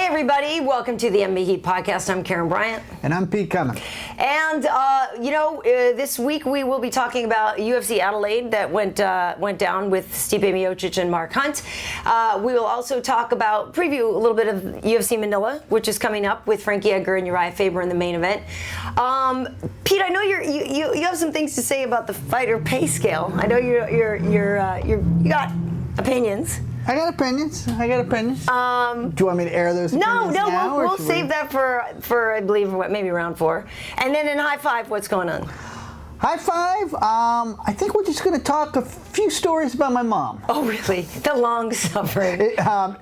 everybody, welcome to the MMA Heat podcast. I'm Karyn Bryant. And I'm Pete Cummins. And, this week we will be talking about UFC Adelaide that went down with Stipe Miocic and Mark Hunt. We will also preview a little bit of UFC Manila, which is coming up with Frankie Edgar and Uriah Faber in the main event. Pete, I know you have some things to say about the fighter pay scale. I know you got opinions. I got opinions. Do you want me to air those opinions now? We'll save that for I believe maybe round 4. And then in high five, what's going on? High five. I think we're just going to talk a few stories about my mom. Oh, really? The long suffering.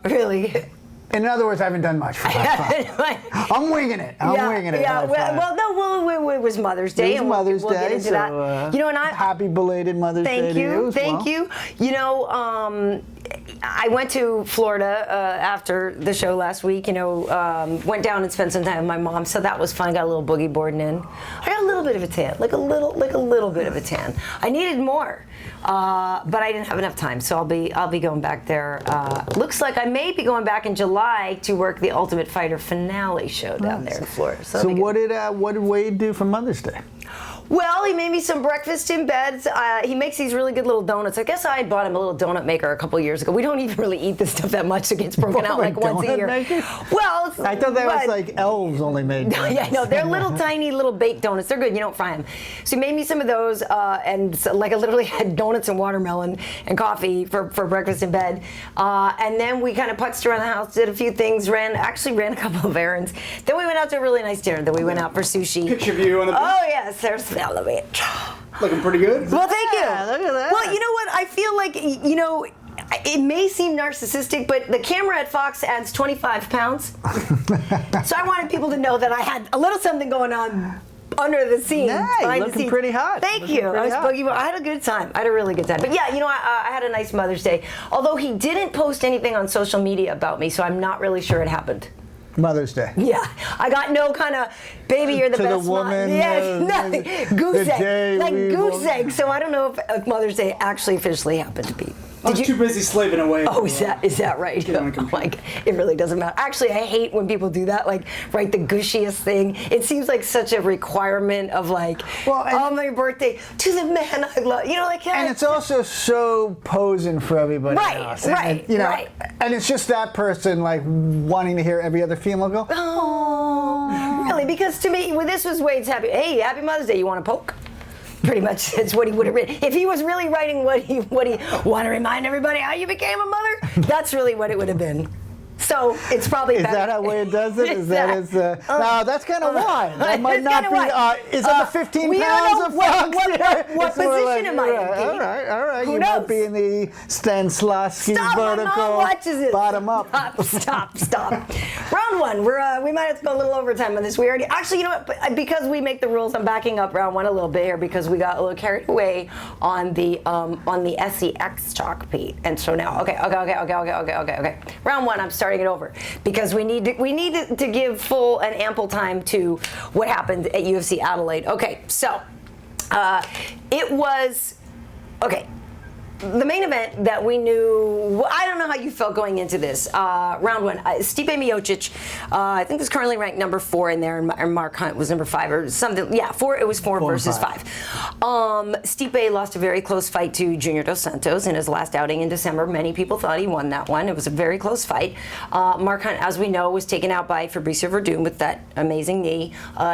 Really. In other words, I haven't done much for high five. I'm winging it. Yeah. It was Mother's Day. It was Mother's Day. We'll get into that. Happy belated Mother's Day to you. Thank you. I went to Florida after the show last week. Went down and spent some time with my mom, so that was fun. Got a little boogie boarding in. I got a little bit of a tan, like a little bit of a tan. I needed more, but I didn't have enough time, so I'll be going back there. Looks like I may be going back in July to work the Ultimate Fighter finale show down there in Florida. So what did Wade do for Mother's Day? Well, he made me some breakfast in bed. He makes these really good little donuts. I guess I had bought him a little donut maker a couple years ago. We don't even really eat this stuff that much. It gets broken out like once a year. Maker? Well, I thought that was like elves only made donuts. Yeah, no, they're little tiny little baked donuts. They're good. You don't fry them. So he made me some of those, and so, I literally had donuts and watermelon and coffee for breakfast in bed. And then we kind of putzed around the house, did a few things, ran a couple of errands. Then we went out to a really nice dinner. Then we went out for sushi. Picture view on the. Oh yes, there's the elevator. Looking pretty good. Well, thank you. Look at that. Well, you know what? I feel like, it may seem narcissistic, but the camera at Fox adds 25 pounds. So I wanted people to know that I had a little something going on under the scenes. Nice, looking pretty hot. Thank you. I had a good time. I had a really good time. But yeah, I had a nice Mother's Day. Although he didn't post anything on social media about me, so I'm not really sure it happened. Mother's Day. Yeah, I got no kind of baby. You're the to best the woman. nothing. Goose egg, goose egg. So I don't know if Mother's Day actually officially happened to be. I was too busy slaving away. Oh, is that right? Like, it really doesn't matter. Actually, I hate when people do that. Like, write the gushiest thing. It seems like such a requirement of my birthday to the man I love. And it's also so posing for everybody else. Right. And it's just that person wanting to hear every other female go, oh, really? Because to me, this was Wade's happy Mother's Day. You want to poke? Pretty much that's what he would have written. If he was really writing what he want to remind everybody how you became a mother, that's really what it would have been. So it's probably Is better. that how Wade does it? No, that's kind of why. That might not be. Is that the 15 pounds of Fox? What position am I in? All right. Who you knows? might be in the Stanislavski vertical. My mom watches it. Bottom up. Stop. Round 1. We might have to go a little overtime on this. We already actually, you know what? Because we make the rules, I'm backing up round 1 a little bit here because we got a little carried away on the SEX talk, Pete. And so now, okay. Round 1, I'm starting it over because we need to give full and ample time to what happened at UFC Adelaide. Okay, so it was the main event that we knew. I don't know how you felt going into this round 1. Stipe Miocic, I think was currently ranked number 4 in there, and Mark Hunt was number 5 or something. Yeah, 4. It was 4 versus 5. Stipe lost a very close fight to Junior Dos Santos in his last outing in December. Many people thought he won that one. It was a very close fight. Mark Hunt, as we know, was taken out by Fabricio Verdum with that amazing knee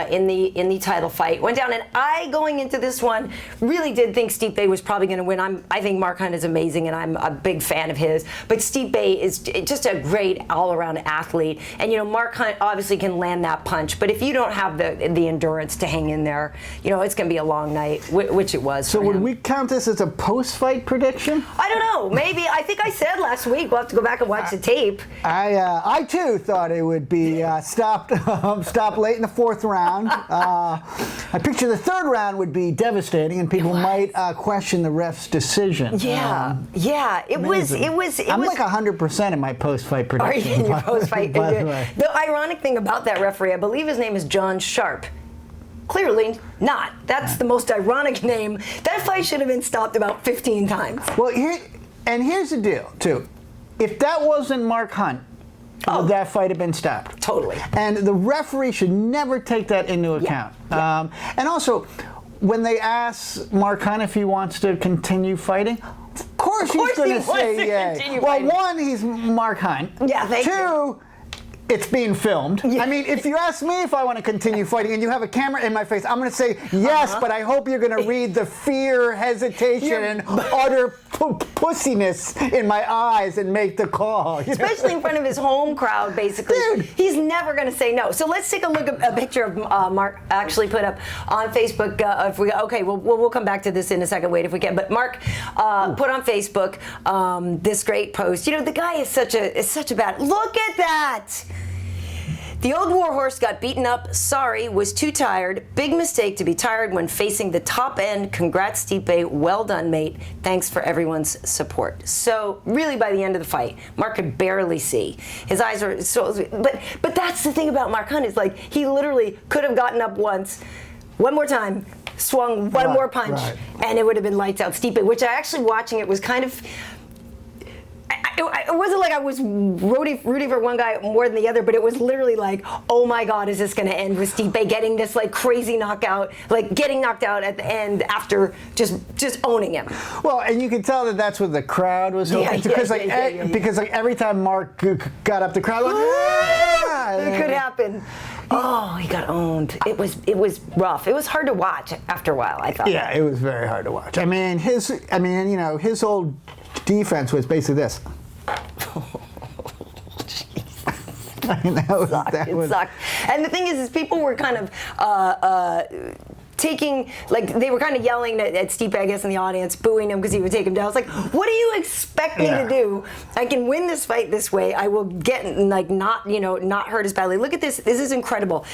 in the title fight. Went down, and I, going into this one, really did think Stipe was probably going to win. I think Mark Hunt is amazing, and I'm a big fan of his. But Stipe is just a great all-around athlete. And Mark Hunt obviously can land that punch. But if you don't have the endurance to hang in there, it's going to be a long night, which it was. So would we count this as a post-fight prediction? I don't know. Maybe. I think I said last week. We'll have to go back and watch the tape. I too thought it would be stopped late in the 4th round. I picture the 3rd round would be devastating, and people might question the ref's decision. It was. I'm like 100% in my post-fight prediction. Are you in your post-fight? By the way. The ironic thing about that referee, I believe his name is John Sharp. Clearly not. That's the most ironic name. That fight should have been stopped about 15 times. Well, here's the deal, too. If that wasn't Mark Hunt, would that fight have been stopped? Totally. And the referee should never take that into account. Yeah. And also, when they ask Mark Hunt if he wants to continue fighting, of course he's going to say yay. Well, one, he's Mark Hunt. Yeah, thank you. Two, it's being filmed. Yeah. I mean, if you ask me if I want to continue fighting and you have a camera in my face, I'm going to say yes, but I hope you're going to read the fear, hesitation, and utter pussiness in my eyes and make the call. Especially in front of his home crowd, basically. Dude. He's never going to say no. So let's take a look at a picture of Mark actually put up on Facebook. We'll come back to this in a second. Wait if we can. But Mark put on Facebook this great post. You know, the guy is such a bad. Look at that. The old warhorse got beaten up. Sorry, was too tired. Big mistake to be tired when facing the top end. Congrats, Stipe. Well done, mate. Thanks for everyone's support. So really, by the end of the fight, Mark could barely see. His eyes were so. But that's the thing about Mark Hunt is like he literally could have gotten up once, one more time, swung one more punch, and it would have been lights out Stipe. Which I actually watching it was kind of. It wasn't like I was rooting for one guy more than the other, but it was literally like, oh my God, is this going to end with Stipe getting this like crazy knockout, like getting knocked out at the end after just owning him? Well, and you can tell that that's what the crowd was hoping because because every time Mark got up, the crowd was it could happen. Oh, he got owned. It was rough. It was hard to watch after a while, I thought. Yeah, it was very hard to watch. I mean, his old defense was basically this. It sucked. And the thing is people were kind of taking, like, they were kind of yelling at Stipe, I guess, in the audience, booing him because he would take him down. It's like, what do you expect me to do? I can win this fight this way. I will get, like, not hurt as badly. Look at this. This is incredible.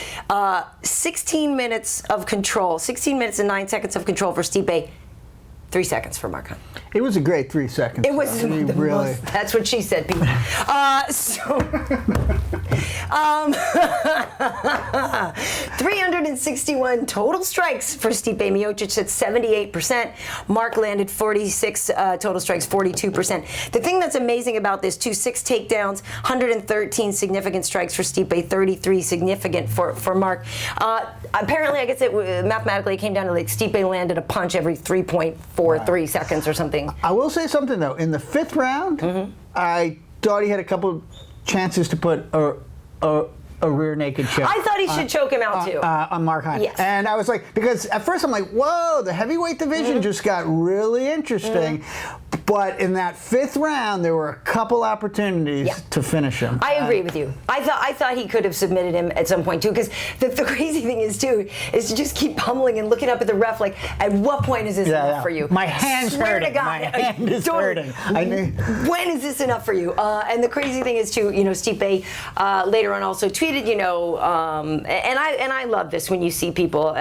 16 minutes of control. 16 minutes and 9 seconds of control for Stipe. 3 seconds for Mark Hunt. It was a great 3 seconds. It was really. That's what she said, people. 361 total strikes for Stipe Miocic at 78%. Mark landed 46 total strikes, 42%. The thing that's amazing about this, too, 6 takedowns, 113 significant strikes for Stipe, 33 significant for Mark. Apparently, I guess mathematically it came down to like Stipe landed a punch every 3.43 seconds or something. I will say something though. In the 5th round, I thought he had a couple chances to put a rear naked choke. I thought he should choke him out too. On Mark Hunt. Yes. And I was like, because at first I'm like, whoa, the heavyweight division just got really interesting. But in that 5th round, there were a couple opportunities to finish him. I agree with you. I thought he could have submitted him at some point too, because the crazy thing is too is to just keep pummeling and looking up at the ref like, at what point is this enough for you? My hand's Swear hurting. to God, My hand is hurting. When is this enough for you? And the crazy thing is too, Stipe later on also tweeted, and I love this when you see people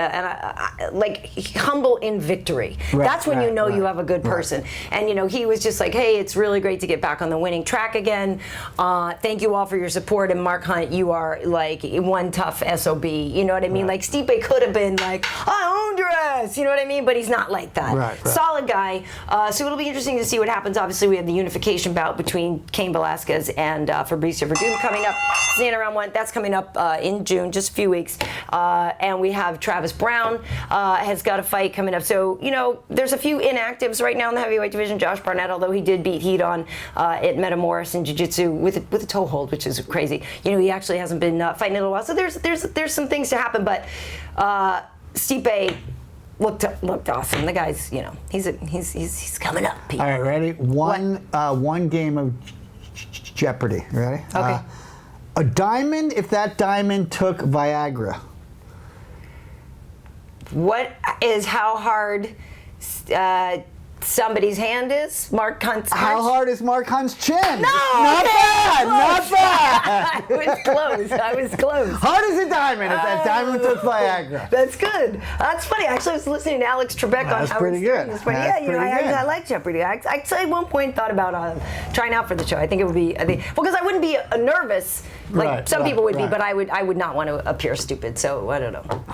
like humble in victory. That's when you know you have a good person. And he was just like, hey, it's really great to get back on the winning track again. Thank you all for your support. And Mark Hunt, you are like one tough SOB. You know what I mean? Like Stipe could have been like, I owned your ass. You know what I mean? But he's not like that. Solid guy. So it'll be interesting to see what happens. Obviously, we have the unification bout between Cain Velasquez and Fabricio Verdum coming up. Stand around one. That's coming up in June, just a few weeks. And we have Travis Brown has got a fight coming up. So, there's a few inactives right now in the heavyweight division. Josh Barnett, although he did beat Heat on at Metamoris in Jiu-Jitsu with a toe hold, which is crazy. He actually hasn't been fighting in a while. So there's some things to happen, but Stipe looked awesome. The guy's, he's coming up. Pete. All right, ready? One game of Jeopardy. Ready? Okay. A diamond, if that diamond took Viagra. What is how hard somebody's hand is? Mark Hunt's punch? How hard is Mark Hunt's chin? No! Not bad! I was close. Hard as a diamond if that diamond took Viagra. That's good. That's funny. Actually, I was listening to Alex Trebek on That's pretty good. I like Jeopardy. I actually at one point thought about trying out for the show. I think it would be, because I wouldn't be nervous like some people would be, but I would not want to appear stupid. So I don't know.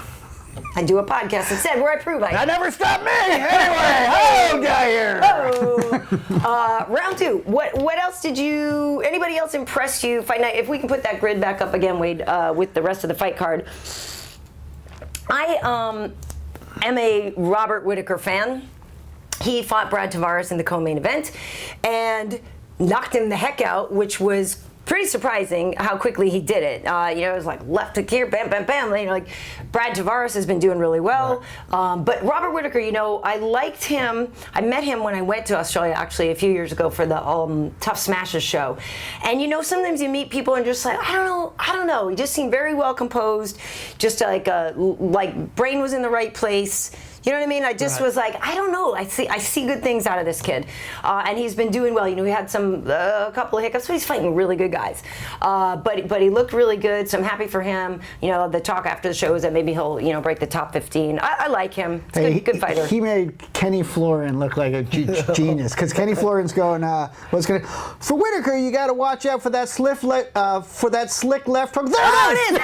I do a podcast instead where I prove I That never stopped me! Anyway, hello, guy here! Oh. Round two. What else did you? Anybody else impress you? Fight night. If we can put that grid back up again, Wade, with the rest of the fight card. I am a Robert Whittaker fan. He fought Brad Tavares in the co-main event and knocked him the heck out, which was pretty surprising how quickly he did it. It was like left hook here, bam, bam, bam. Like Brad Tavares has been doing really well. Right. But Robert Whittaker, I liked him. I met him when I went to Australia actually a few years ago for the Tough Smashes show. And sometimes you meet people and just like, I don't know. He just seemed very well composed. Just like brain was in the right place. You know what I mean? I just was like, I don't know. I see good things out of this kid, and he's been doing well. He had a couple of hiccups, but he's fighting really good guys. But he looked really good, so I'm happy for him. The talk after the show is that maybe he'll break the top 15. I like him. He's a good fighter. He made Kenny Florin look like a genius because Kenny Florin's going, for Whittaker, you got to watch out for that slick left hook. There it is.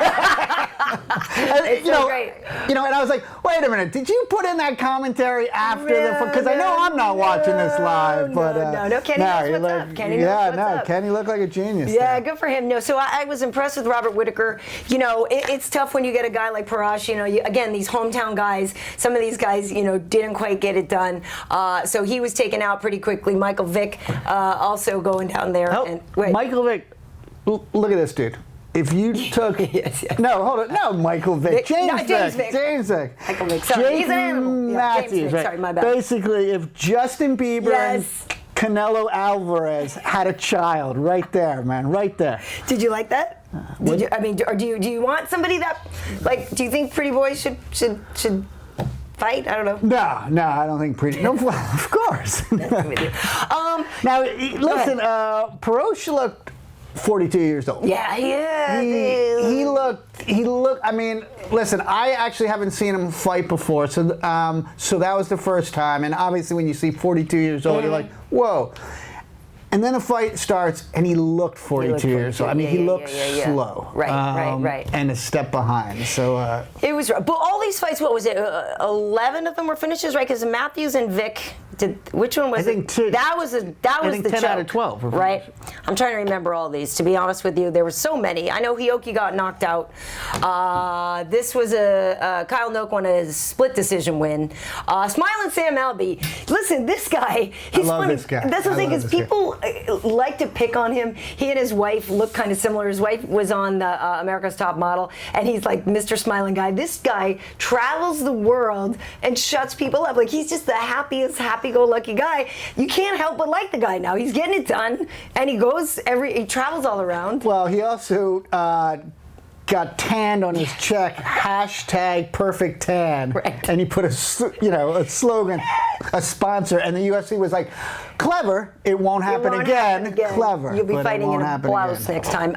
It's so great. And I was like, wait a minute, did you put in that commentary after because I know I'm not watching this live, but no, Kenny knows what's up. Kenny knows what's up. Kenny looked like a genius. Yeah, good for him. No, so I was impressed with Robert Whittaker. It's tough when you get a guy like Parash. Again, these hometown guys. Some of these guys, didn't quite get it done. So he was taken out pretty quickly. Michael Vick also going down there. Michael Vick, look at this dude. If you took no, hold on, no, Michael Vick, James Vick, Michael Vick, sorry, he's an animal. Matthews, James Vick, right. Sorry, my bad. Basically, if Justin Bieber and Canelo Alvarez had a child, right there, man, right there. Did you like that? Do you want somebody that, do you think Pretty Boy should fight? I don't know. No, I don't think Pretty. No, of course. Now, listen, Parash looked 42 years old. Yeah. He looked. I mean, listen. I actually haven't seen him fight before, so that was the first time. And obviously, when you see 42 years old, you're like, whoa. And then the fight starts, and he looked 42 years old. I mean, he looked slow. Right. And a step behind. So it was. But all these fights, what was it? 11 of them were finishes, right? Because Matthews and Vick. Which one was it? I think two. That was the 10 choke, out of 12. Right? I'm trying to remember all these. To be honest with you, there were so many. I know Hioki got knocked out. This was Kyle Noak won a split decision win. Smiling Sam Alvey. Listen, this guy. He's I love funny. this guy. That's the thing is people like to pick on him. He and his wife look kind of similar. His wife was on the America's Top Model, and he's like Mr. Smiling Guy. This guy travels the world and shuts people up. Like he's just the happiest, happy-go-lucky guy. You can't help but like the guy now. He's getting it done, and he travels all around. Well, he also got tanned on his check, #perfect-tan, right. And he put a slogan, a sponsor, and the UFC was like, clever, it won't happen again. Clever, you'll be but fighting in a blouse again. next time.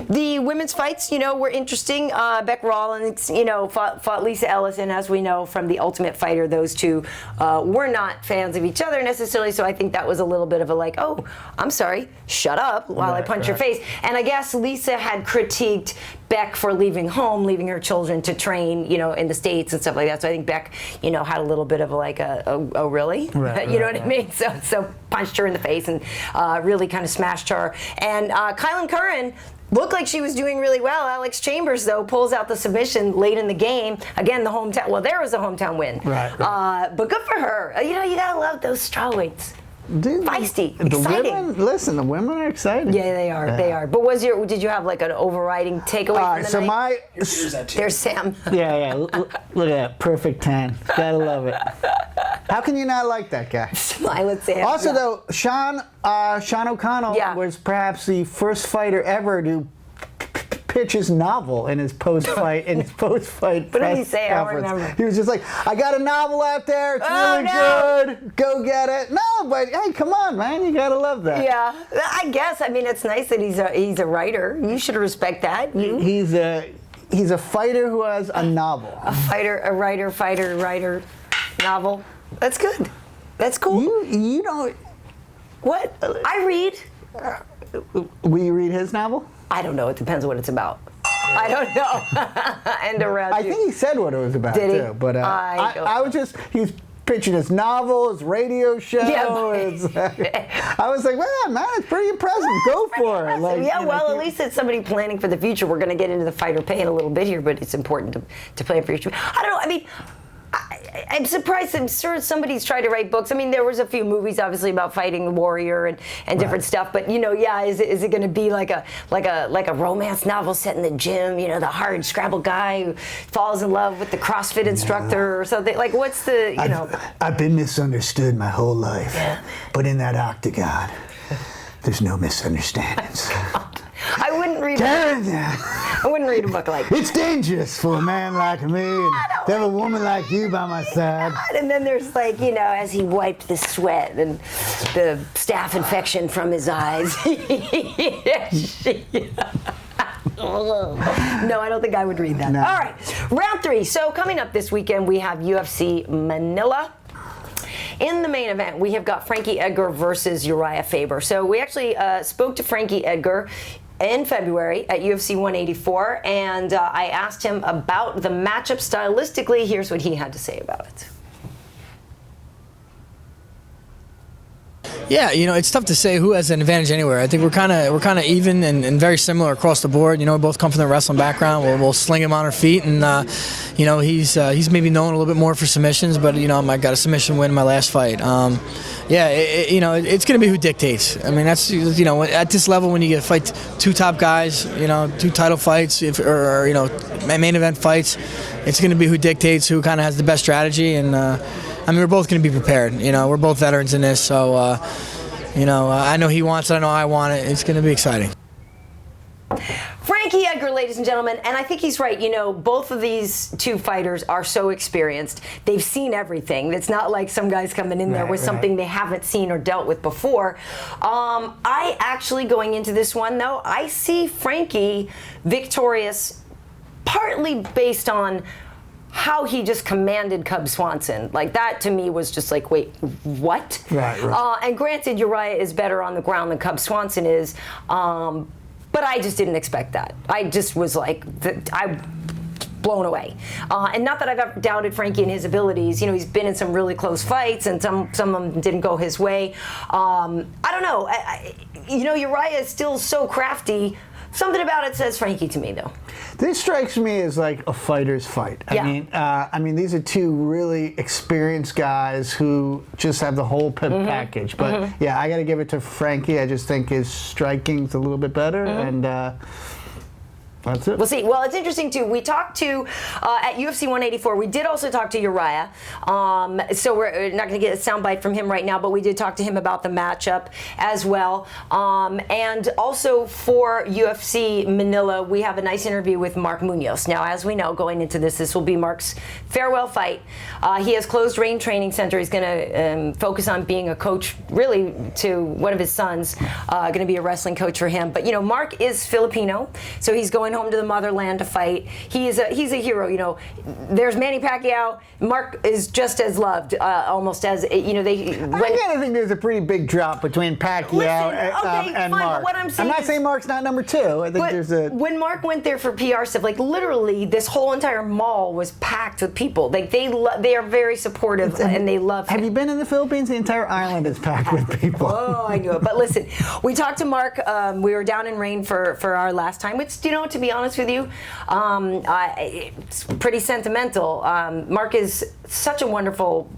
The women's fights, were interesting. Beck Rawlins, fought Lisa Ellison, as we know from The Ultimate Fighter. Those two were not fans of each other necessarily, so I think that was a little bit of a like, oh, I'm sorry, shut up while I punch your face. And I guess Lisa had critiqued Beck for leaving home, leaving her children to train, in the States and stuff like that. So I think Beck, had a little bit of oh really? Right, you know what I mean? So punched her in the face and really kind of smashed her. And Karyn looked like she was doing really well. Alex Chambers, though, pulls out the submission late in the game. Again, the hometown. Well, there was a hometown win. Right. But good for her. You gotta love those strawweights. Dude, feisty, the exciting. The women are exciting. Yeah, they are. Yeah. They are. But did you have like an overriding takeaway from the night? There's Sam. Yeah. Look at that, perfect tan. Gotta love it. How can you not like that guy? Smile at Sam. Also, though, Sean O'Connell was perhaps the first fighter ever to pitch his novel in his post-fight What did he say? I don't remember. He was just like, I got a novel out there. It's really good. Go get it. No, but hey, come on, man. You gotta love that. Yeah, I guess. I mean, it's nice that he's a writer. You should respect that. He's a fighter who has a novel. A writer, novel. That's good. That's cool. You don't. What? I read. Will you read his novel? I don't know. It depends what it's about. I don't know. And around I think he said what it was about Did he? too. But he's pictured his novel, his radio show. Yeah, I was like, man, it's pretty impressive. Go for it. Like, yeah, well, at least it's somebody planning for the future. We're going to get into the fight or pay in a little bit here, but it's important to plan for your future. I don't know. I mean, I'm surprised. I'm sure somebody's tried to write books. I mean, there was a few movies, obviously, about fighting the warrior and different stuff. But is it going to be like a romance novel set in the gym? The hard Scrabble guy who falls in love with the CrossFit instructor or something. Like, what's the I've been misunderstood my whole life, but in that octagon, there's no misunderstandings. I wouldn't read. I wouldn't read a book like that. It's dangerous for a man like me to have a woman like you by my side. And then there's as he wiped the sweat and the staph infection from his eyes. No, I don't think I would read that. No. All right, round 3. So coming up this weekend, we have UFC Manila. In the main event, we have got Frankie Edgar versus Uriah Faber. So we actually spoke to Frankie Edgar in February at UFC 184, and I asked him about the matchup stylistically. Here's what he had to say about it. Yeah, it's tough to say who has an advantage anywhere. I think we're kind of even and very similar across the board. We both come from the wrestling background. We'll sling him on our feet, and he's maybe known a little bit more for submissions, but I got a submission win in my last fight. It's going to be who dictates. I mean, that's at this level when you get to fight 2 top guys, 2 title fights, or main event fights, it's going to be who dictates, who kind of has the best strategy, and we're both going to be prepared. We're both veterans in this, so I know he wants it, I know I want it. It's going to be exciting. Frankie Edgar, ladies and gentlemen, and I think he's right. Both of these 2 fighters are so experienced. They've seen everything. It's not like some guys coming in there with something they haven't seen or dealt with before. I actually, going into this one, though, I see Frankie victorious partly based on how he just commanded Cub Swanson. Like, that to me was just like, wait, what? Right. And granted, Uriah is better on the ground than Cub Swanson is, but I just didn't expect that. I just was like, blown away. And not that I've ever doubted Frankie and his abilities. He's been in some really close fights, and some of them didn't go his way. I don't know. Uriah is still so crafty. Something about it says Frankie to me, though. This strikes me as like a fighter's fight. Yeah. I mean, these are 2 really experienced guys who just have the whole package. But yeah, I got to give it to Frankie. I just think his striking's a little bit better, and that's it. We'll see. Well, it's interesting, too. We talked to, at UFC 184, we did also talk to Uriah. So we're not going to get a soundbite from him right now, but we did talk to him about the matchup as well. And also for UFC Manila, we have a nice interview with Mark Munoz. Now, as we know, going into this will be Mark's farewell fight. He has closed Rain Training Center. He's going to focus on being a coach, really, to one of his sons, going to be a wrestling coach for him. But, Mark is Filipino, so he's going home to the motherland to fight. He's a hero. There's Manny Pacquiao. Mark is just as loved, almost as I think there's a pretty big drop between Pacquiao and Mark. What I'm not saying Mark's not number 2. I think when Mark went there for PR stuff, like literally, this whole entire mall was packed with people. Like they are very supportive and they love him. Have you been in the Philippines? The entire island is packed with people. Oh, I knew it. But listen, we talked to Mark. We were down in Rain for our last time, which, to be honest with you, it's pretty sentimental. Mark is such a wonderful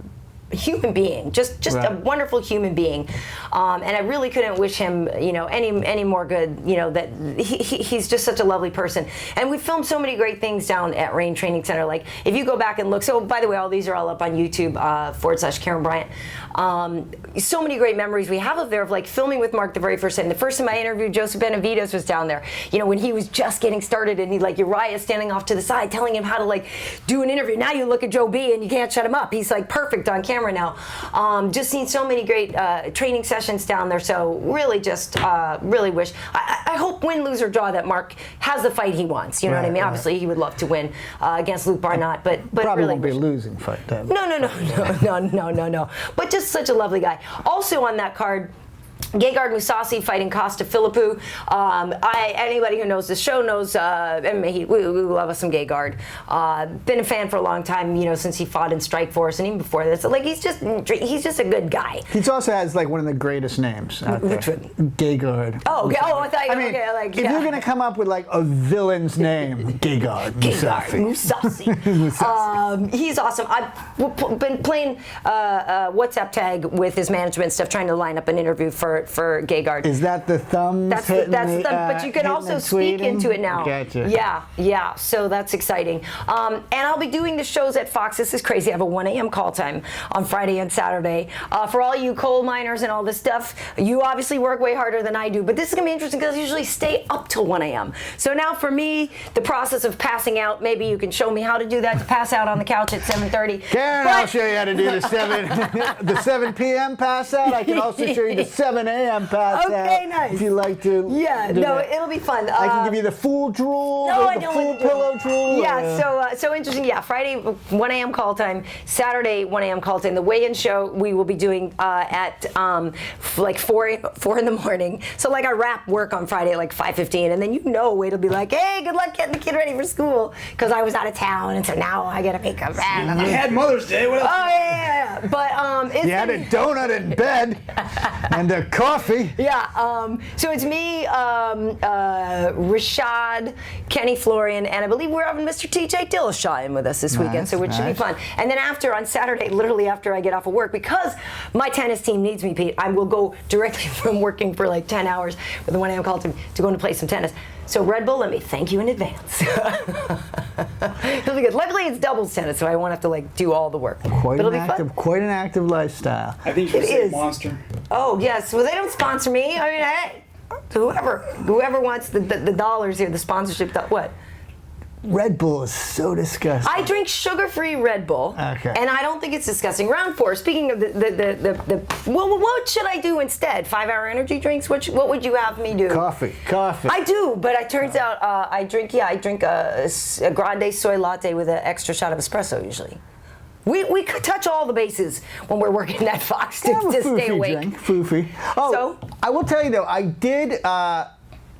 human being, just right. a wonderful human being, and I really couldn't wish him, any more good. That he's just such a lovely person, and we filmed so many great things down at Rain Training Center. Like, if you go back and look, so by the way, all these are all up on YouTube /Karyn Bryant. So many great memories we have of there, of like filming with Mark the very first time. The first time I interviewed Joseph Benavidez was down there. When he was just getting started, and Uriah standing off to the side telling him how to do an interview. Now you look at Joe B and you can't shut him up. He's perfect on camera now. Just seen so many great training sessions down there. So really, just really wish. I hope, win, lose, or draw, that Mark has the fight he wants. You know what I mean? Right. Obviously, he would love to win against Luke Barnott, but probably really won't be a losing fight. Then. No. But just such a lovely guy. Also on that card, Gegard Mousasi fighting Costa Philippou. Anybody who knows the show knows MMA. We love us some Gegard. Been a fan for a long time, since he fought in Strikeforce and even before this. So, like, he's just a good guy. He also has like one of the greatest names out there. Which one? Gegard. Oh, okay. I thought you mean, if you're gonna come up with like a villain's name, Gegard Mousasi. He's awesome. I've been playing WhatsApp tag with his management stuff, trying to line up an interview for Gegard. Is that the thumbs? That's the thumb, but you can also speak into it now. Gotcha. Yeah. So that's exciting. And I'll be doing the shows at Fox. This is crazy. I have a 1 a.m. call time on Friday and Saturday. For all you coal miners and all this stuff, you obviously work way harder than I do. But this is gonna be interesting because I usually stay up till 1 a.m. So now for me, the process of passing out. Maybe you can show me how to do that. To pass out on the couch at 7:30. Karyn, I'll show you how to do the 7 p.m. pass out. I can also show you the 7 a.m. pass out. Okay, nice. If you like to. Yeah, no, it'll be fun. I can give you the full drool, the full pillow drool. Yeah, so interesting. Yeah, Friday 1 a.m. call time, Saturday 1 a.m. call time. The weigh-in show we will be doing at like 4 in the morning. So like I wrap work on Friday at like 5:15, and then it'll be like, hey, good luck getting the kid ready for school because I was out of town, and so now I gotta make a wrap. You had Mother's Day. What else? Oh yeah. But it's you had a donut in bed and a coffee. Yeah. So it's me, Rashad, Kenny Florian, and I believe we're having Mr. TJ Dillashaw in with us this weekend, so it should be fun. And then on Saturday, literally after I get off of work, because my tennis team needs me, Pete, I will go directly from working for like 10 hours with the 1 a.m. call to go and play some tennis. So Red Bull, let me thank you in advance. It'll be good. Luckily, it's doubles tennis, so I won't have to like do all the work. Quite an active lifestyle. I think you should say Monster. Oh yes. Well, they don't sponsor me. I mean, hey, whoever wants the dollars here, the sponsorship. What? Red Bull is so disgusting. I drink sugar-free Red Bull, okay, and I don't think it's disgusting. Round 4. Speaking of well, what should I do instead? 5-hour energy drinks? What would you have me do? Coffee. I do, but it turns out I drink a grande soy latte with an extra shot of espresso usually. We could touch all the bases when we're working at Fox to stay awake. Foofy. Oh, so I will tell you though, I did.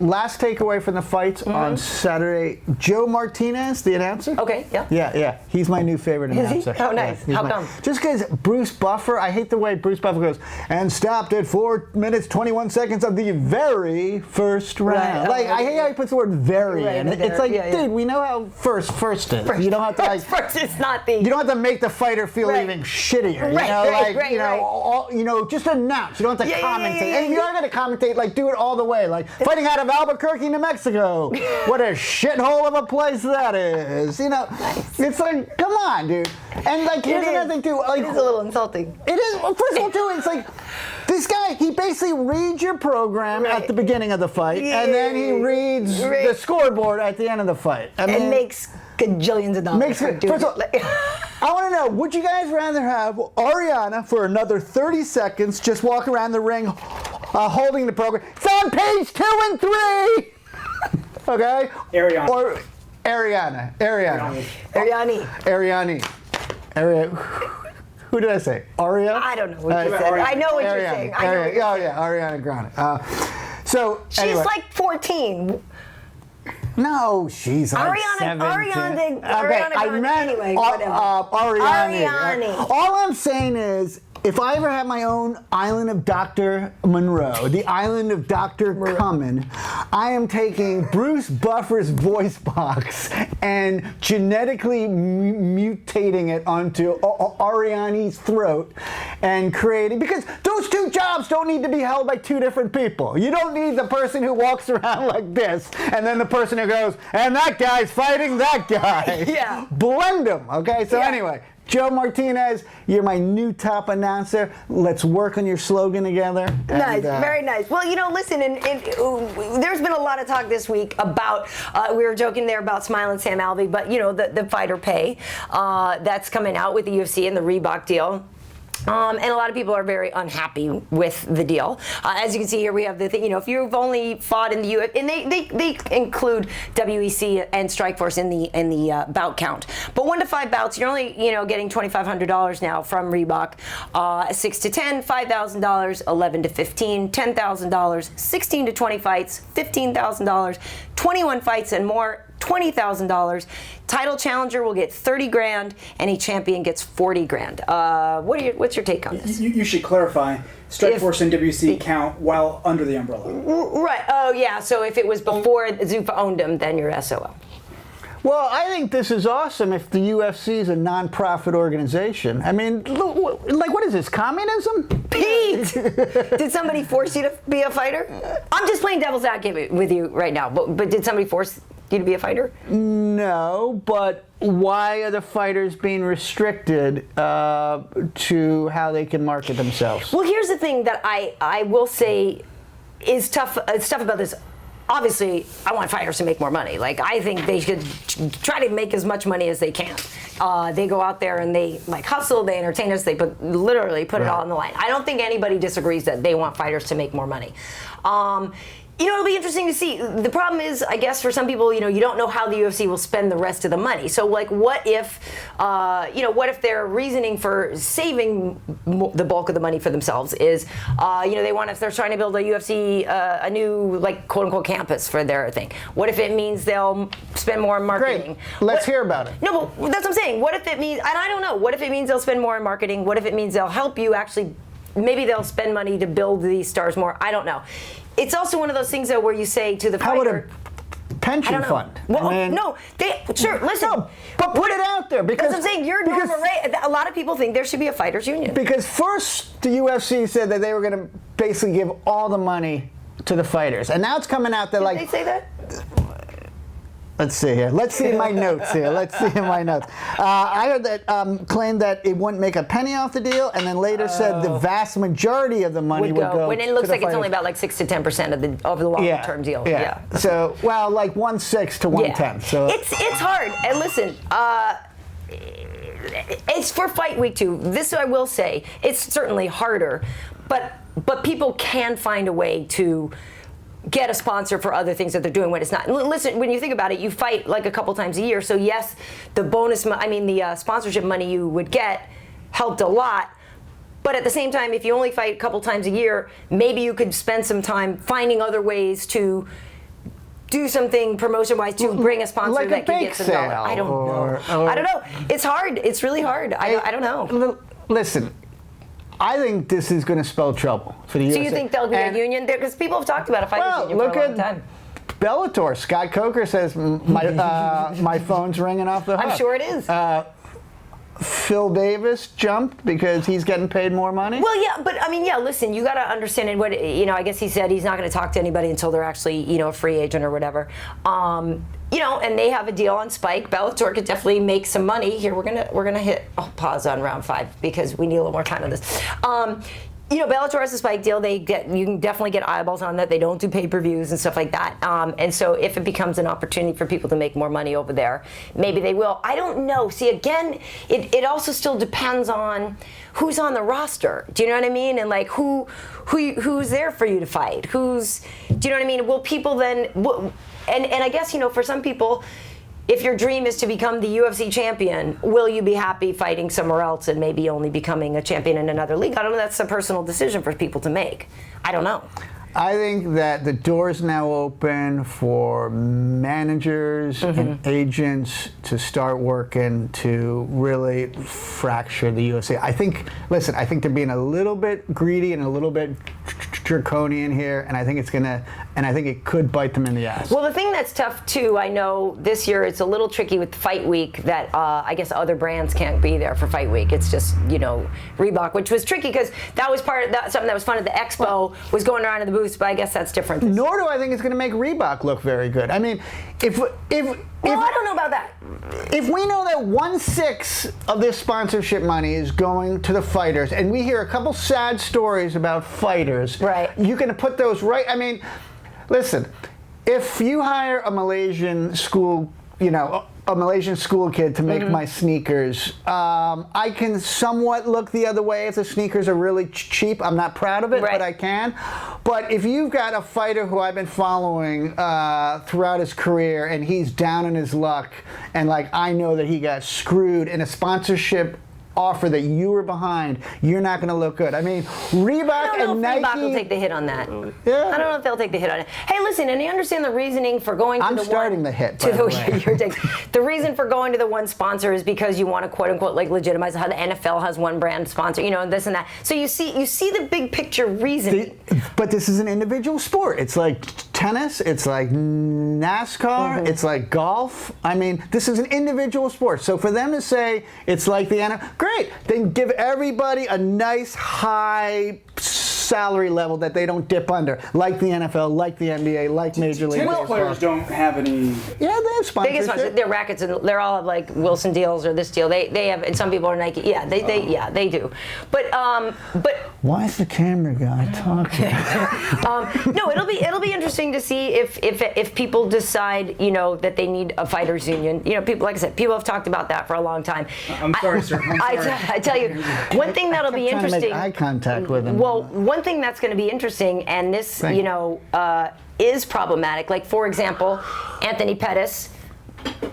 Last takeaway from the fights on Saturday, Joe Martinez, the announcer. Okay, yeah. Yeah. He's my new favorite announcer. Is he? Oh, nice. Yeah, How come? Just because Bruce Buffer, I hate the way Bruce Buffer goes, and stopped at 4 minutes, 21 seconds of the very first round. Right. I hate how he puts the word very in it. It's like, dude, we know how first is. You don't have to first is not the. You don't have to make the fighter feel even shittier. Just announce. You don't have to commentate. And if you are going to commentate, like do it all the way. Like fighting out of Albuquerque, New Mexico. What a shithole of a place that is. It's like, come on, dude. And like, here's another thing too. Like, it is a little insulting. It is. First of all, too, it's like this guy. He basically reads your program at the beginning of the fight, and then he reads the scoreboard at the end of the fight. And makes gajillions of dollars. First of all, I want to know, would you guys rather have Ariana for another 30 seconds just walk around the ring holding the program? It's on page 2 and 3! Okay? Ariana. Or Ariana. Who did I say? Aria? I don't know what you said. I know what you're saying. Ariana Grande. She's anyway. like 14. No, she's like 17. Ariana I meant anyway, Ariane. All I'm saying is, if I ever have my own island of Dr. Monroe, the island of Dr. Cummin, I am taking Bruce Buffer's voice box and genetically mutating it onto Ariane's throat and creating, because those two jobs don't need to be held by two different people. You don't need the person who walks around like this and then the person who goes, and that guy's fighting that guy. Yeah. Blend them, okay? So anyway, Joe Martinez, you're my new top announcer. Let's work on your slogan together. Nice, very nice. Well, listen, there's been a lot of talk this week about, we were joking there about Smile and Sam Alvey, but, the fighter pay that's coming out with the UFC and the Reebok deal. And a lot of people are very unhappy with the deal. As you can see here, we have the thing. If you've only fought in the UFC, and they include WEC and Strikeforce in the bout count. But 1 to 5 bouts, you're only getting $2,500 now from Reebok. 6 to 10, $5,000. 11 to 15, $10,000. 16 to 20 fights, $15,000. 21 fights and more, $20,000. Title challenger will get 30 grand. Any champion gets 40 grand. What's your take on this? You should clarify. Strikeforce and WC count while under the umbrella. Right. Oh, yeah. So if it was before Zuffa owned him, then you're SOL. Well, I think this is awesome if the UFC is a non-profit organization. I mean, like, what is this, communism? Pete! Did somebody force you to be a fighter? I'm just playing devil's advocate with you right now, but did somebody force you to be a fighter? No, but why are the fighters being restricted to how they can market themselves? Well, here's the thing that I will say is tough. It's tough about this. Obviously, I want fighters to make more money. Like, I think they should try to make as much money as they can. They go out there and they hustle, they entertain us, they literally put it all on the line. I don't think anybody disagrees that they want fighters to make more money. It'll be interesting to see. The problem is, I guess, for some people, you don't know how the UFC will spend the rest of the money. So, what if their reasoning for saving the bulk of the money for themselves is, if they're trying to build a UFC, a new, quote unquote, campus for their thing. What if it means they'll spend more on marketing? Great. Let's hear about it. No, but that's what I'm saying. What if it means, and I don't know, what if it means they'll spend more on marketing? What if it means they'll help you actually, maybe they'll spend money to build these stars more? I don't know. It's also one of those things, though, where you say to the fighter... How about a pension fund? Well, listen. No, but put it out there, because... That's what I'm saying. A lot of people think there should be a fighters union. Because first, the UFC said that they were going to basically give all the money to the fighters. And now it's coming out that, Did they say that? Let's see here. Let's see my notes here. Let's see in my notes. I heard that claimed that it wouldn't make a penny off the deal, and then later said the vast majority of the money would go. When it looks like it's only about 6 to 10% of the long-term deal. Yeah. So 1/6 to 1/10. Yeah. So it's hard. And listen, it's for fight week too. This I will say, it's certainly harder, but people can find a way to get a sponsor for other things that they're doing when it's not. Listen, when you think about it, you fight a couple times a year. So yes, the sponsorship money you would get helped a lot. But at the same time, if you only fight a couple times a year, maybe you could spend some time finding other ways to do something promotion-wise to bring a sponsor that can get some dollars. I don't know. I don't know. It's hard. It's really hard. I don't know. Listen. I think this is going to spell trouble for the UFC. So you think there'll be a union there? Because people have talked about a fighters union for a long time. Bellator. Scott Coker says my phone's ringing off the hook. I'm sure it is. Phil Davis jumped because he's getting paid more money? Well, yeah, but listen, you got to understand I guess he said he's not going to talk to anybody until they're actually, a free agent or whatever. And they have a deal on Spike. Bellator could definitely make some money. Here, we're gonna hit pause on round 5 because we need a little more time on this. Bellator has a Spike deal. You can definitely get eyeballs on that. They don't do pay-per-views and stuff like that. And so if it becomes an opportunity for people to make more money over there, maybe they will. I don't know. See, again, it also still depends on who's on the roster. Do you know what I mean? And who's there for you to fight? Do you know what I mean? Will people then? And I guess for some people, if your dream is to become the UFC champion, will you be happy fighting somewhere else and maybe only becoming a champion in another league? I don't know. That's a personal decision for people to make. I don't know. I think that the door's now open for managers and agents to start working to really fracture the UFC. I think they're being a little bit greedy and a little bit draconian here, and I think it could bite them in the ass. Well, the thing that's tough too, I know this year it's a little tricky with Fight Week that I guess other brands can't be there for Fight Week. It's just Reebok, which was tricky because that was part of that. Something that was fun at the expo was going around in the booths, but I guess that's different. Nor do I think it's going to make Reebok look very good. I mean, well, I don't know about that. If we know that 1/6 of this sponsorship money is going to the fighters, and we hear a couple sad stories about fighters, right? You're going to put those right. I mean, listen, if you hire a Malaysian school, a Malaysian school kid to make my sneakers. I can somewhat look the other way if the sneakers are really cheap. I'm not proud of it, but I can. But if you've got a fighter who I've been following throughout his career and he's down in his luck, and like I know that he got screwed in a sponsorship offer that you were behind, you're not going to look good. I mean, Reebok and Nike. Reebok will take the hit on that. Yeah. I don't know if they'll take the hit on it. Hey, listen, and you understand the reasoning for going to I'm the starting one. the hit, To by the way. The reason for going to the one sponsor is because you want to quote unquote like legitimize how the NFL has one brand sponsor, you know, this and that. So you see the big picture reasoning. But this is an individual sport. It's like tennis. It's like NASCAR. It's like golf. I mean, this is an individual sport. So for them to say it's like the NFL, great. Then give everybody a nice high salary level that they don't dip under, like the NFL, like the NBA, like Major League Tennis Baseball. players don't have any. Yeah, they have sponsorship. Biggest sponsors, their rackets, and they're all like Wilson deals or this deal. They have, and some people are Nike. Yeah, they do. But why is the camera guy talking? no, it'll be interesting to see if people decide, you know, that they need a fighters union. You know, people, like I said, people have talked about that for a long time. I'm sorry, sir. I'm sorry. I tell you, one thing that'll be trying to interesting. make eye contact with him. Well, one thing that's going to be interesting, and this, you know, is problematic. Like, for example, Anthony Pettis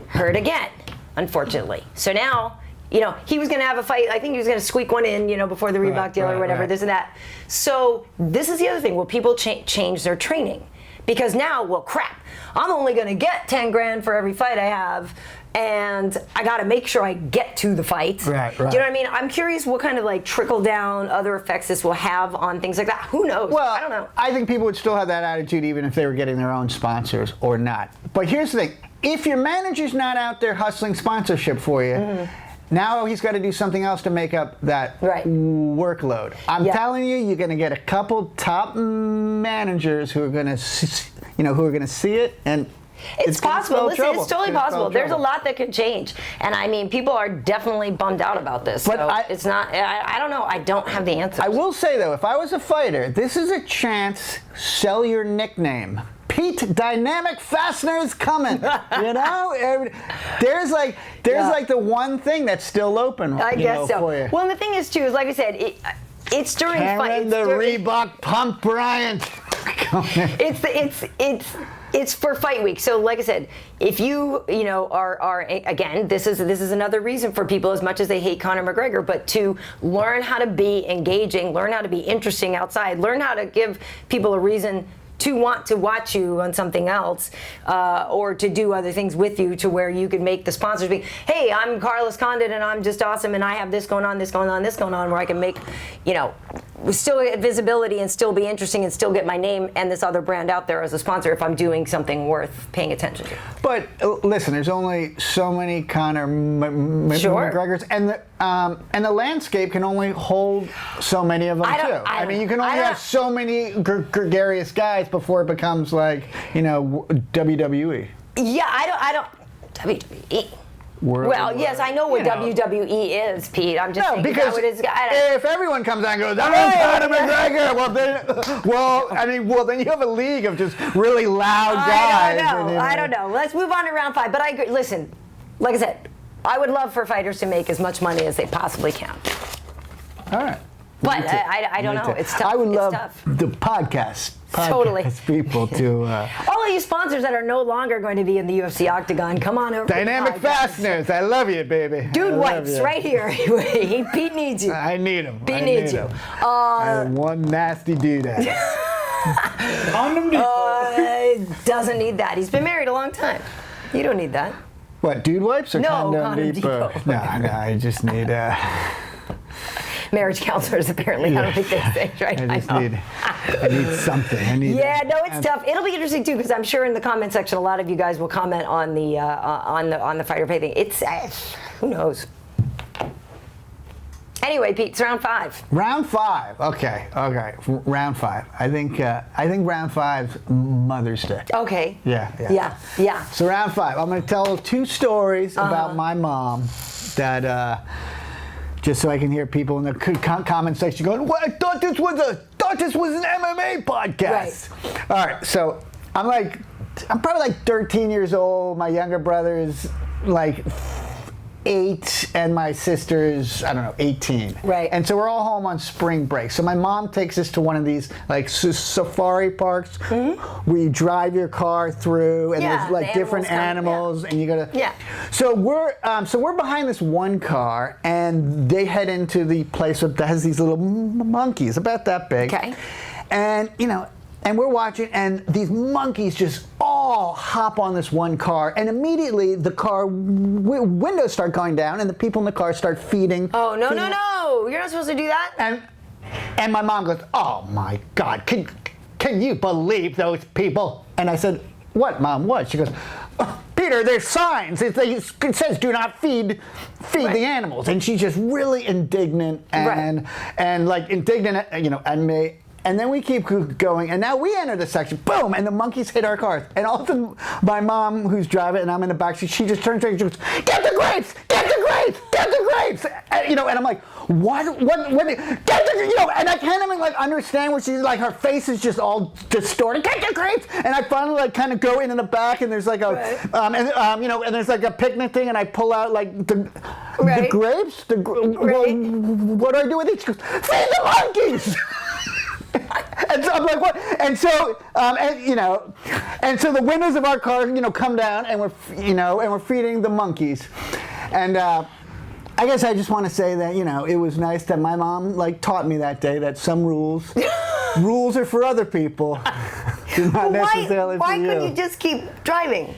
hurt again, unfortunately. So now, you know, he was going to have a fight. I think he was going to squeak one in, you know, before the Reebok deal or whatever, this and that. So this is the other thing. Will people change their training? Because now, well, crap, I'm only going to get 10 grand for every fight I have, and I got to make sure I get to the fight. Right. Do you know what I mean? I'm curious what kind of like trickle down other effects this will have on things like that. Who knows? Well, I don't know. I think people would still have that attitude even if they were getting their own sponsors or not. But here's the thing. If your manager's not out there hustling sponsorship for you, now he's got to do something else to make up that workload. I'm telling you, you're going to get a couple top managers who are going to, see it, and It's possible. Listen, it's totally possible. There's a trouble. lot that could change, and I mean, people are definitely bummed out about this. But so it's not. I don't know. I don't have the answers. I will say though, if I was a fighter, this is a chance. Sell your nickname. Pete Dynamic Fastener's coming. You know, there's like the one thing that's still open. I guess so. For you. Well, and the thing is too is like I said, it's during fight. Karyn, the Reebok pump Bryant. It's for fight week. So like I said, if you are again, this is another reason for people, as much as they hate Conor McGregor, but to learn how to be engaging, learn how to be interesting outside, learn how to give people a reason to want to watch you on something else, or to do other things with you, to where you could make the sponsors be, hey, I'm Carlos Condit and I'm just awesome and I have this going on, where I can make, still get visibility and still be interesting and still get my name and this other brand out there as a sponsor if I'm doing something worth paying attention to. But listen, there's only so many Conor McGregors, and the landscape can only hold so many of them too. I mean, you can only have so many gregarious guys before it becomes like, WWE. Yeah, I don't WWE. Yes, I know what WWE is, Pete. I'm just saying, because if everyone comes out and goes, I'm Conor McGregor, then you have a league of just really loud guys. I don't know. Let's move on to round 5. But I agree. Listen, like I said, I would love for fighters to make as much money as they possibly can. All right. But I don't know. It's tough. I would love tough. the podcast Totally. people to... all of you sponsors that are no longer going to be in the UFC Octagon, come on over. Dynamic Fasteners, I love you, baby. Dude wipes right here. Pete needs you. I need him. Pete needs you. I have one nasty dude at Condom Depot. Doesn't need that. He's been married a long time. You don't need that. What, dude wipes or Condom Depot? No, I just need... marriage counselors, apparently. I don't think they say, right? I need something. It's tough. It'll be interesting too, because I'm sure in the comment section a lot of you guys will comment on the fighter pay thing. It's who knows. Anyway, Pete, it's round 5. Round 5. Okay. Round 5. I think round 5's Mother's Day. Okay. Yeah. So round 5. I'm going to tell 2 stories about my mom that. Just so I can hear people in the comment section going, "Well, I thought this was an MMA podcast." Right. All right, so I'm probably like 13 years old. My younger brother is like 8 and my sister's, I don't know, 18. Right. And so we're all home on spring break. So my mom takes us to one of these like safari parks where you drive your car through and there's like different animals and you gotta. Yeah. So we're behind this one car and they head into the place that has these little monkeys about that big. Okay. And and we're watching, and these monkeys just all hop on this one car, and immediately the car windows start going down, and the people in the car start feeding. Oh, no. You're not supposed to do that? And my mom goes, "Oh my God, can you believe those people?" And I said, "What, Mom, what?" She goes, "Oh, Peter, there's signs. It says do not feed the animals." And she's just really indignant and like indignant, at me. And then we keep going, and now we enter the section, boom, and the monkeys hit our cars. And all of a sudden, my mom, who's driving, and I'm in the back seat, she just turns around and she goes, "Get the grapes! Get the grapes! Get the grapes!" And I'm like, what, get the, and I can't even like understand what she's like, her face is just all distorted, "Get the grapes!" And I finally like kind of go into the back, and there's like a, and there's like a picnic thing, and I pull out like the grapes, well, what do I do with it? She goes, "Feed the monkeys!" And so I'm like, what? And so, and so the windows of our car, come down, and we're feeding the monkeys. And I guess I just want to say that, it was nice that my mom taught me that day that some rules are for other people, not necessarily for you. Why couldn't you just keep driving?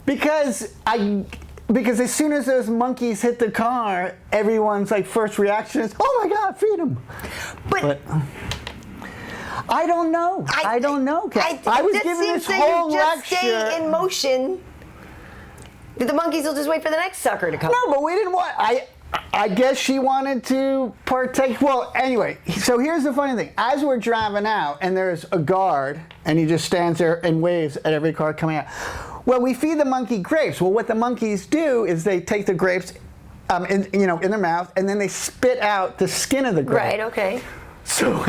Because as soon as those monkeys hit the car, everyone's first reaction is, "Oh my God, feed them!" But I don't know. I don't know. I was given this whole lecture. Stay in motion. The monkeys will just wait for the next sucker to come. No, but we didn't want. I guess she wanted to partake. Well, anyway, so here's the funny thing. As we're driving out, and there's a guard, and he just stands there and waves at every car coming out. Well, we feed the monkey grapes. Well, what the monkeys do is they take the grapes, in their mouth, and then they spit out the skin of the grape. Right. Okay. So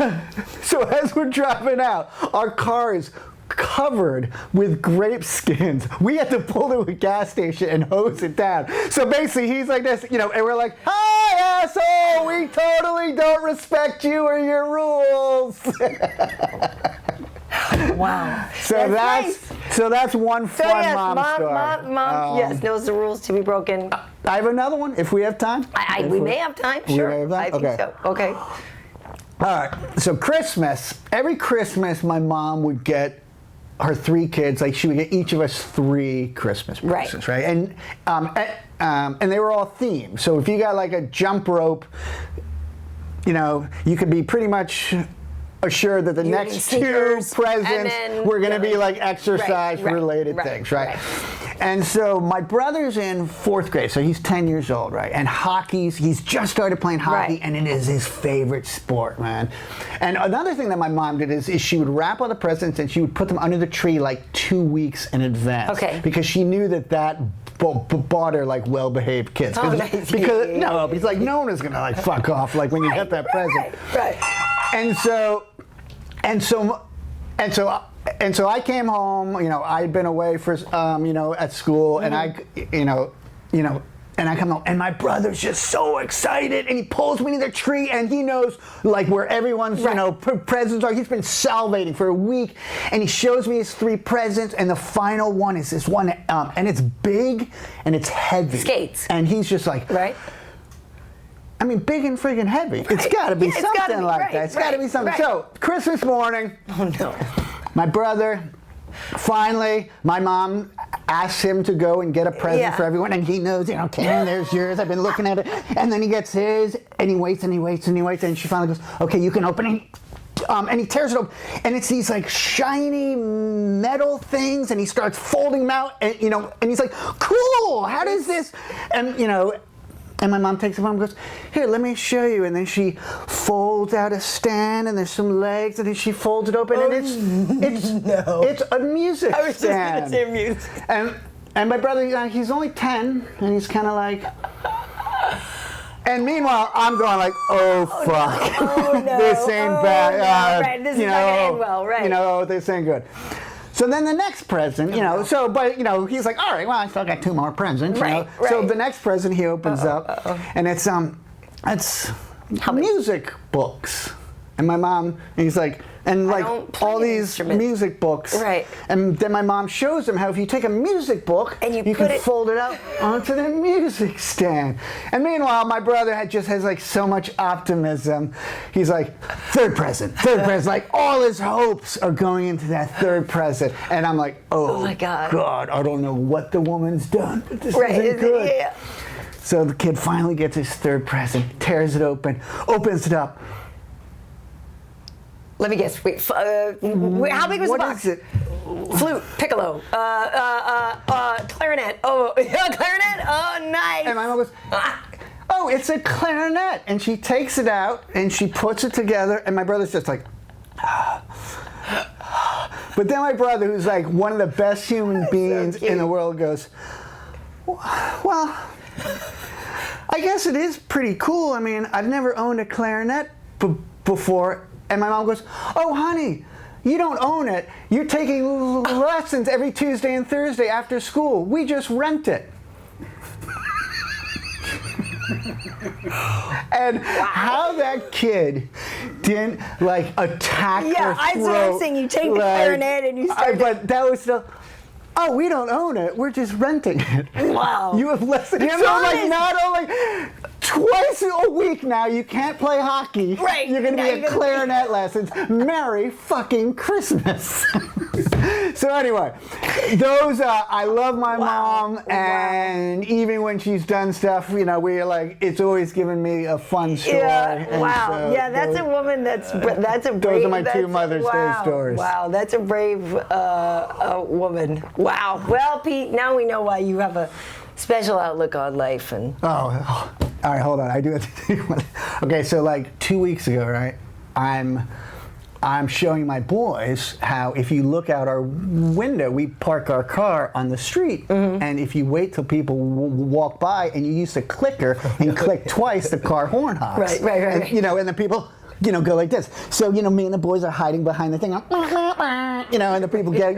as we're driving out, our car is covered with grape skins. We had to pull to a gas station and hose it down. So basically, he's like this, and we're like, "Hi, asshole! We totally don't respect you or your rules." Wow. So that's one fun mom story. Mom, yes, knows the rules to be broken. I have another one if we have time. We may have time. Sure. We may have time? I think so. Okay. All right, so every Christmas, my mom would get her 3 kids, she would get each of us 3 Christmas presents, right? And they were all themed. So if you got a jump rope, you could be pretty much assured that the next 2 presents were going to be exercise-related things, right? And so my brother's in 4th grade, so he's 10 years old, right? And he's just started playing hockey, and it is his favorite sport, man. And another thing that my mom did is she would wrap all the presents and she would put them under the tree 2 weeks in advance. Okay. Because she knew that bought her well-behaved kids. Oh, nice. Because no one is gonna fuck off when you get that present. Right. And so I came home, I'd been away for, at school, and and I come home, and my brother's just so excited, and he pulls me to the tree, and he knows, where everyone's, presents are. He's been salivating for a week, and he shows me his 3 presents, and the final one is this one, and it's big, and it's heavy. Skates. And he's just Right. I mean, big and friggin' heavy. Right. It's got to be something like that. It's got to be something. So, Christmas morning. Oh, no. My brother, finally, my mom asks him to go and get a present for everyone, and he knows, Karen, there's yours. I've been looking at it. And then he gets his, and he waits, and he waits, and he waits, and she finally goes, "Okay, you can open it." And he tears it open, and it's these shiny metal things, and he starts folding them out, and and he's like, "Cool, how does this?" And and my mom takes it home and goes, "Here, let me show you." And then she folds out a stand, and there's some legs, and then she folds it open, and it's a music stand. I was just going to say music. And my brother, he's only 10, and he's kind of like. And meanwhile, I'm going "Oh fuck, no. this ain't bad. Right, this is not gonna end well, right? This ain't good." So then the next present, but he's like, all right, well, I still got 2 more presents. Right. So the next present he opens up, and it's music books. And my mom, he's like, and like all these music books. Right. And then my mom shows him how if you take a music book and you can fold it up onto the music stand. And meanwhile, my brother has like so much optimism. He's like, third present. Like all his hopes are going into that third present. And I'm like, oh my God, I don't know what the woman's done, but this isn't good. Yeah. So the kid finally gets his third present, tears it open, opens it up. Let me guess. Wait, how big was the box? What is it? Flute, piccolo, clarinet. Oh, clarinet. Oh, nice. And my mom goes, oh, it's a clarinet. And she takes it out and she puts it together. And my brother's just like, but then my brother, who's like one of the best human beings in the world, goes, well, I guess it is pretty cool. I mean, I've never owned a clarinet before. And my mom goes, oh, honey, you don't own it. You're taking lessons every Tuesday and Thursday after school. We just rent it. And how that kid didn't attack her I throat. was saying you take the clarinet and you start. But that was still. Oh, we don't own it. We're just renting it. Wow. You have lessons. You're so honest. not only twice a week now you can't play hockey. Right. You're going to Now be at clarinet lessons. Merry fucking Christmas. So anyway, those I love my mom, and even when she's done stuff, we're like, it's always given me a fun story. Yeah. Wow. So That's a woman. That's a brave. Those are my 2 Mother's Day stories. Wow. That's a brave woman. Wow. Well, Pete, now we know why you have a special outlook on life. And all right, hold on. I do have to tell you one. Okay, so like 2 weeks ago, right? I'm showing my boys how if you look out our window, we park our car on the street, and if you wait till people walk by and you use the clicker and click twice, the car horn honks. Right. And, and the people, go like this. So, me and the boys are hiding behind the thing, and the people get,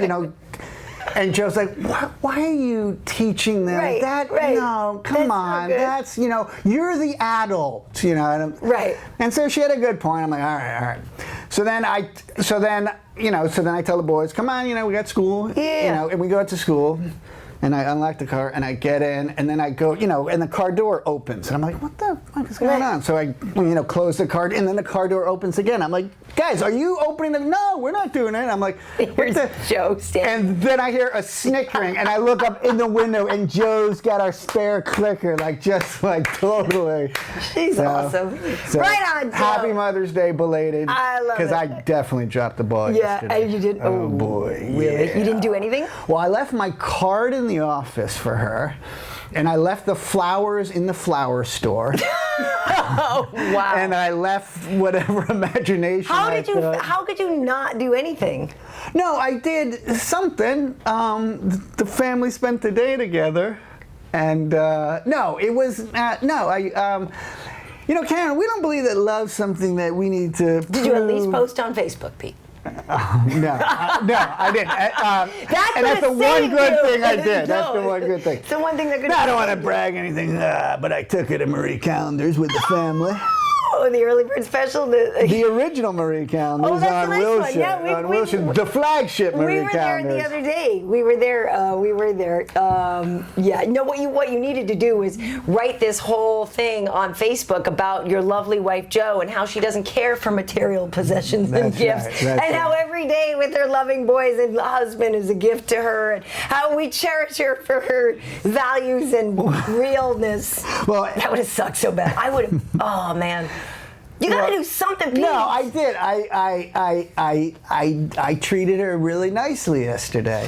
And Joe's like, why are you teaching them that? Right. No, come on. That's, you're the adult, Right. And so she had a good point. I'm like, all right. So then I tell the boys, come on, we got school. Yeah. And we go to school. And I unlock the car, and I get in, and then I go, and the car door opens. And I'm like, what the fuck is going on? So I, close the car, and then the car door opens again. I'm like, guys, are you opening the... No, we're not doing it. I'm like, what the... Joe standing. And then I hear a snickering, and I look up in the window, and Joe's got our spare clicker, totally. She's awesome. So right on, Joe. Happy Mother's Day belated. I love it. Because I definitely dropped the ball yesterday. And you did? Oh, boy. Really? Yeah. You didn't do anything? Well, I left my card in the office for her, and I left the flowers in the flower store. Oh, wow. And I left whatever imagination How could you not do anything? No, I did something. The family spent the day together, and no, it was Karyn, we don't believe that love's something that we need to Did you at least post on Facebook, Pete? No, I didn't. That's the one good thing I did. That's the one good thing. It's the one thing that could. I don't want to brag anything, but I took her to Marie Callender's with the family. Oh, the early bird special. The original Marie Callender's Oh, that's on the nice one. Wilshire. Yeah, on Wilshire, the flagship Marie Callender's. We were there the other day. We were there. No, what you needed to do was write this whole thing on Facebook about your lovely wife Jo and how she doesn't care for material possessions and gifts, and how every day with her loving boys and husband is a gift to her, and how we cherish her for her values and realness. Well, that would have sucked so bad. I would have. Oh man. You gotta do something, Pete. No, I did. I treated her really nicely yesterday.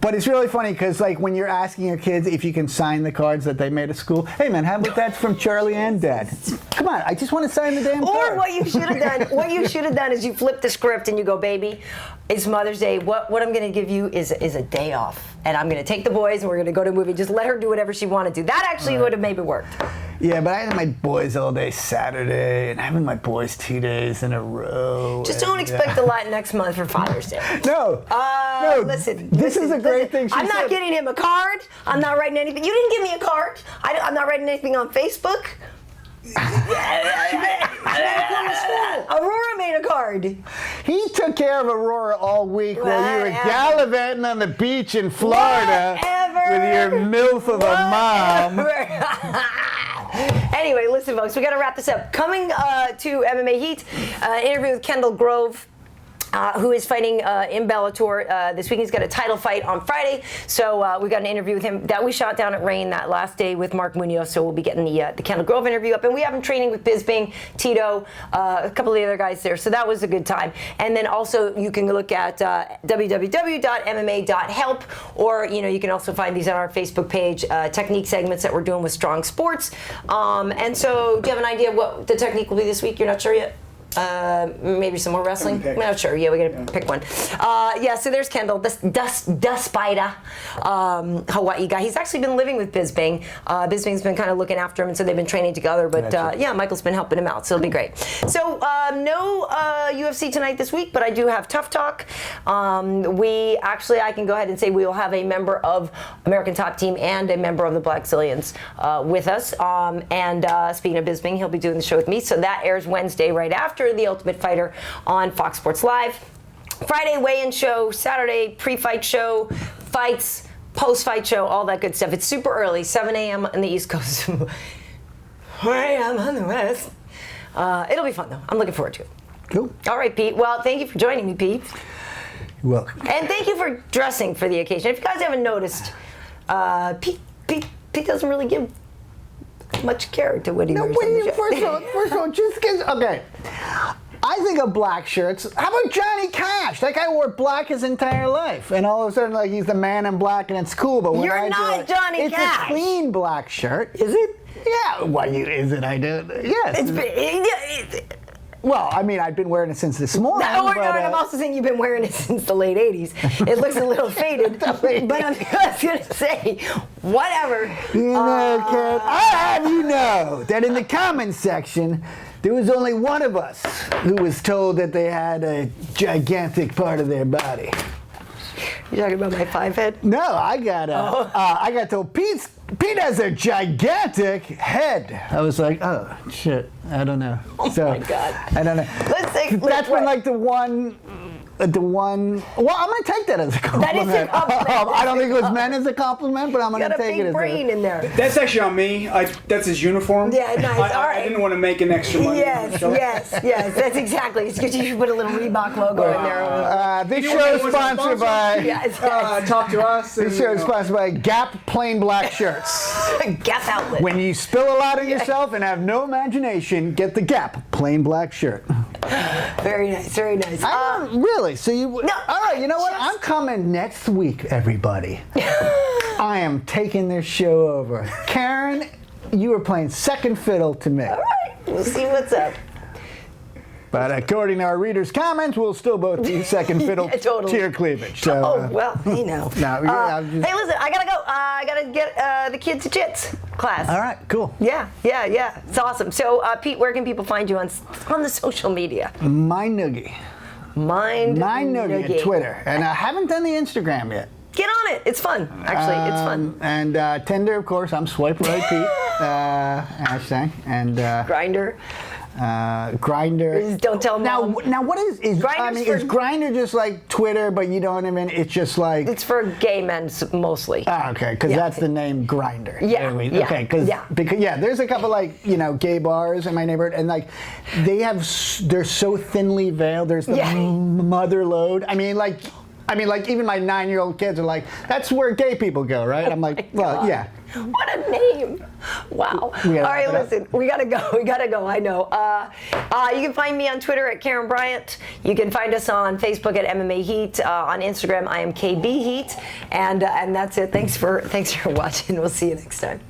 But it's really funny because, when you're asking your kids if you can sign the cards that they made at school, hey man, how about that from Charlie and Dad? Come on, I just want to sign the damn card. Or what you should have done is you flip the script and you go, baby, it's Mother's Day. What I'm going to give you is a day off, and I'm going to take the boys and we're going to go to a movie. Just let her do whatever she wanted to. That actually would have maybe worked. Yeah, but I had my boys all day Saturday, and having my boys 2 days in a row. Just don't expect a lot next month for Father's Day. No. Listen. This is a great thing she I'm not said. getting him a card. I'm not writing anything. You didn't give me a card. I'm not writing anything on Facebook. Aurora made a card. He took care of Aurora all week while you were gallivanting on the beach in Florida with your MILF of a mom. Anyway, listen, folks, we got to wrap this up. Coming to MMA Heat, interview with Kendall Grove. Who is fighting in Bellator this week. He's got a title fight on Friday. So we got an interview with him that we shot down at Rain that last day with Mark Munoz. So we'll be getting the Kendall Grove interview up. And we have him training with Bisbing, Tito, a couple of the other guys there. So that was a good time. And then also you can look at www.mma.help, or you can also find these on our Facebook page, technique segments that we're doing with Strong Sports. And so do you have an idea what the technique will be this week? You're not sure yet? Maybe some more wrestling. No, sure. Yeah, we gotta pick one. So there's Kendall, the Spider, Hawaii guy. He's actually been living with Bisbing. Bisbing's been kind of looking after him, and so they've been training together. But Michael's been helping him out, so it'll be great. So no UFC tonight this week, but I do have Tough Talk. I can go ahead and say we will have a member of American Top Team and a member of the Black Zillions with us. And speaking of Bisbing, he'll be doing the show with me. So that airs Wednesday right after The Ultimate Fighter on Fox Sports Live. Friday weigh-in show, Saturday pre-fight show, fights, post-fight show, all that good stuff. It's super early, 7 a.m. on the East Coast, 4 a.m. on the West. It'll be fun though. I'm looking forward to it. Cool. All right, Pete. Well, thank you for joining me, Pete. You're welcome. And thank you for dressing for the occasion. If you guys haven't noticed, Pete doesn't really give much care to what he wears. First of all, just because, okay. I think of black shirts. How about Johnny Cash? That guy wore black his entire life, and all of a sudden, like, he's the man in black, and it's cool. But when You're I not do it, Johnny it's Cash. a clean black shirt. Is it? Yeah. Why is it? I do. Yes. Well, I mean, I've been wearing it since this morning. I'm also saying you've been wearing it since the late 80s. It looks a little faded, but I'm just going to say, whatever. You know, Karen, I have you know that in the comments section, there was only one of us who was told that they had a gigantic part of their body. You're talking about my 5 head? No, I got told Pete has a gigantic head. I was like, oh shit, I don't know. Oh my God. I don't know. That's been like the one. Well, I'm gonna take that as a compliment. That is a compliment. I don't think it was meant as a compliment, but I'm gonna take it as a brain in there. That's actually on me. That's his uniform. Yeah, nice. All right. I didn't want to make an extra money. Yes. That's exactly. It's good you should put a little Reebok logo in there. This show is sponsored by. Yes. Talk to us. This show is sponsored by Gap Plain Black Shirts. Gap outlet. When you spill a lot on yourself and have no imagination, get the Gap Plain Black Shirt. Very nice. Very nice. Really? So you? No. All right. You know what? I'm coming next week, everybody. I am taking this show over. Karyn, you were playing second fiddle to me. All right. We'll see what's up. But according to our readers' comments, we'll still both be second fiddle to your cleavage. So, hey now. Hey, listen, I gotta go. I gotta get the kids to Jits class. All right, cool. Yeah. It's awesome. So, Pete, where can people find you on the social media? Mind Noogie. Mind Noogie at Twitter. And I haven't done the Instagram yet. Get on it. It's fun. Actually, it's fun. And Tinder, of course. I'm Swipe Right Pete. Hashtag. And Grindr. Grindr. Don't tell them. Now, what is is Grindr just like Twitter, but you don't even? It's just like it's for gay men mostly. Okay, because that's the name Grindr. Yeah. Okay, because there's a couple like gay bars in my neighborhood, and like they're so thinly veiled. There's the mother lode. I mean, like even my 9-year-old kids are like, that's where gay people go, right? I'm like, well, yeah. What a name! Wow. All right, listen, we gotta go. I know. You can find me on Twitter at Karyn Bryant. You can find us on Facebook at MMA Heat. On Instagram, I am KB Heat, and that's it. Thanks for watching. We'll see you next time.